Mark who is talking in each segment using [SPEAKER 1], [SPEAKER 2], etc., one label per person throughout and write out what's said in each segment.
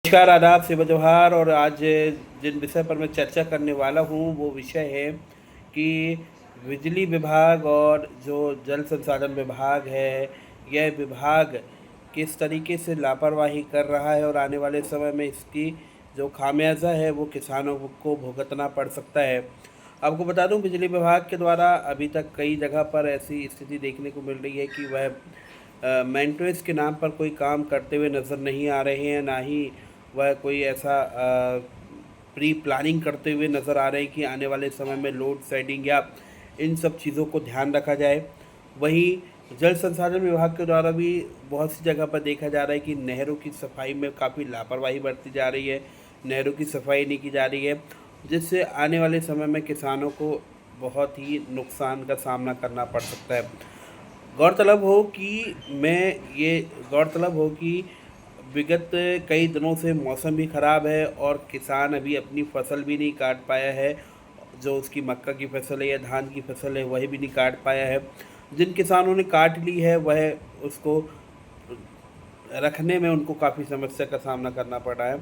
[SPEAKER 1] नमस्कार, आदाब, शुभ जोहार। और आज जिन विषय पर मैं चर्चा करने वाला हूँ वो विषय है कि बिजली विभाग और जो जल संसाधन विभाग है, यह विभाग किस तरीके से लापरवाही कर रहा है और आने वाले समय में इसकी जो खामियाजा है वो किसानों को भुगतना पड़ सकता है। आपको बता दूं, बिजली विभाग के द्वारा अभी तक कई जगह पर ऐसी स्थिति देखने को मिल रही है कि वह मेंटेनेंस के नाम पर कोई काम करते हुए नज़र नहीं आ रहे हैं, ना ही वह कोई ऐसा प्री प्लानिंग करते हुए नज़र आ रहे हैं कि आने वाले समय में लोड शेडिंग या इन सब चीज़ों को ध्यान रखा जाए। वहीं जल संसाधन विभाग के द्वारा भी बहुत सी जगह पर देखा जा रहा है कि नहरों की सफाई में काफ़ी लापरवाही बरती जा रही है, नहरों की सफाई नहीं की जा रही है, जिससे आने वाले समय में किसानों को बहुत ही नुकसान का सामना करना पड़ सकता है। गौरतलब हो कि गौरतलब हो कि विगत कई दिनों से मौसम भी ख़राब है और किसान अभी अपनी फसल भी नहीं काट पाया है। जो उसकी मक्का की फसल है या धान की फसल है वही भी नहीं काट पाया है। जिन किसानों ने काट ली है वह उसको रखने में उनको काफ़ी समस्या का सामना करना पड़ रहा है।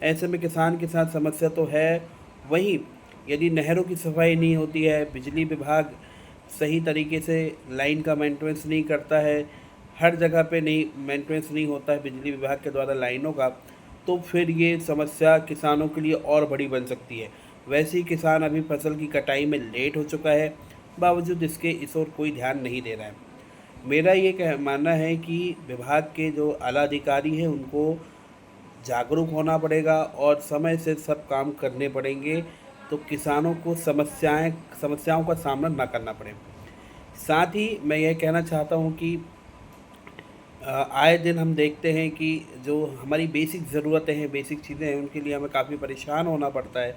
[SPEAKER 1] ऐसे में किसान के साथ समस्या तो है। वहीं यदि नहरों की सफाई नहीं होती है, बिजली विभाग सही तरीके से लाइन का मेंटेनेंस नहीं करता है, हर जगह पे नहीं मेंटेनेंस नहीं होता है बिजली विभाग के द्वारा लाइनों का, तो फिर ये समस्या किसानों के लिए और बड़ी बन सकती है। वैसे ही किसान अभी फसल की कटाई में लेट हो चुका है, बावजूद इसके इस ओर कोई ध्यान नहीं दे रहा है। मेरा ये मानना है कि विभाग के जो आला अधिकारी हैं उनको जागरूक होना पड़ेगा और समय से सब काम करने पड़ेंगे, तो किसानों को समस्याओं का सामना ना करना पड़े। साथ ही मैं ये कहना चाहता हूँ कि आए दिन हम देखते हैं कि जो हमारी बेसिक ज़रूरतें हैं, बेसिक चीज़ें हैं, उनके लिए हमें काफ़ी परेशान होना पड़ता है,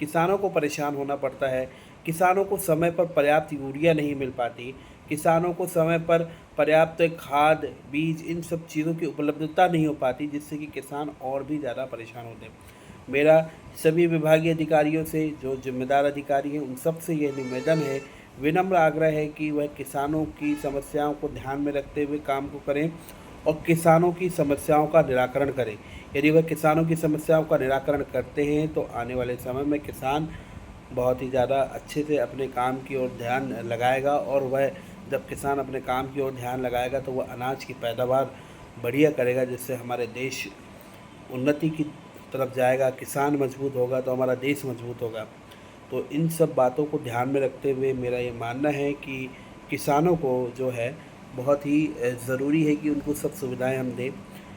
[SPEAKER 1] किसानों को परेशान होना पड़ता है। किसानों को समय पर पर्याप्त यूरिया नहीं मिल पाती, किसानों को समय पर पर्याप्त खाद, बीज, इन सब चीज़ों की उपलब्धता नहीं हो पाती, जिससे कि किसान और भी ज़्यादा परेशान होते हैं। मेरा सभी विभागीय अधिकारियों से, जो जिम्मेदार अधिकारी हैं, उन सब से यह निवेदन है, विनम्र आग्रह है कि वह किसानों की समस्याओं को ध्यान में रखते हुए काम को करें और किसानों की समस्याओं का निराकरण करें। यदि वह किसानों की समस्याओं का निराकरण करते हैं तो आने वाले समय में किसान बहुत ही ज़्यादा अच्छे से अपने काम की ओर ध्यान लगाएगा, और वह जब किसान अपने काम की ओर ध्यान लगाएगा तो वह अनाज की पैदावार बढ़िया करेगा, जिससे हमारे देश उन्नति की तरफ जाएगा। किसान मजबूत होगा तो हमारा देश मजबूत होगा। तो इन सब बातों को ध्यान में रखते हुए मेरा ये मानना है कि किसानों को जो है बहुत ही ज़रूरी है कि उनको सब सुविधाएं हम दें।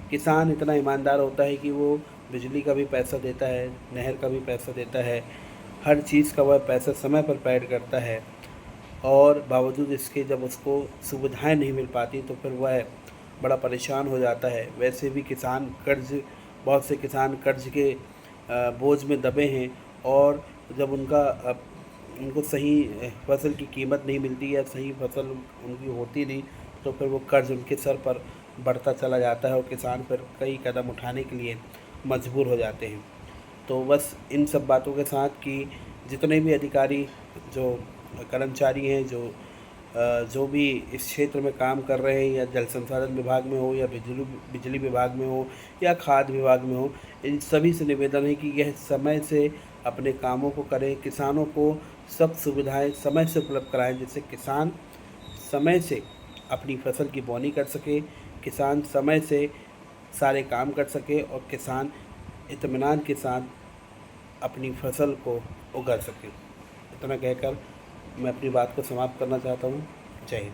[SPEAKER 1] किसान इतना ईमानदार होता है कि वो बिजली का भी पैसा देता है, नहर का भी पैसा देता है, हर चीज़ का वह पैसा समय पर पेड करता है, और बावजूद इसके जब उसको सुविधाएं नहीं मिल पाती तो फिर वह बड़ा परेशान हो जाता है। वैसे भी बहुत से किसान कर्ज के बोझ में दबे हैं, और जब उनको सही फसल की कीमत नहीं मिलती या सही फसल उनकी होती नहीं, तो फिर वो कर्ज उनके सर पर बढ़ता चला जाता है और किसान फिर कई कदम उठाने के लिए मजबूर हो जाते हैं। तो बस इन सब बातों के साथ कि जितने भी अधिकारी, जो कर्मचारी हैं, जो भी इस क्षेत्र में काम कर रहे हैं, या जल संसाधन विभाग में हो, या बिजली विभाग में हो, या खाद्य विभाग में हो, इन सभी से निवेदन है कि यह समय से अपने कामों को करें, किसानों को सब सुविधाएं समय से उपलब्ध कराएं, जिससे किसान समय से अपनी फसल की बोनी कर सके, किसान समय से सारे काम कर सके, और किसान इत्मीनान के साथ अपनी फसल को उगा सके। इतना कहकर मैं अपनी बात को समाप्त करना चाहता हूँ। जय हिंद।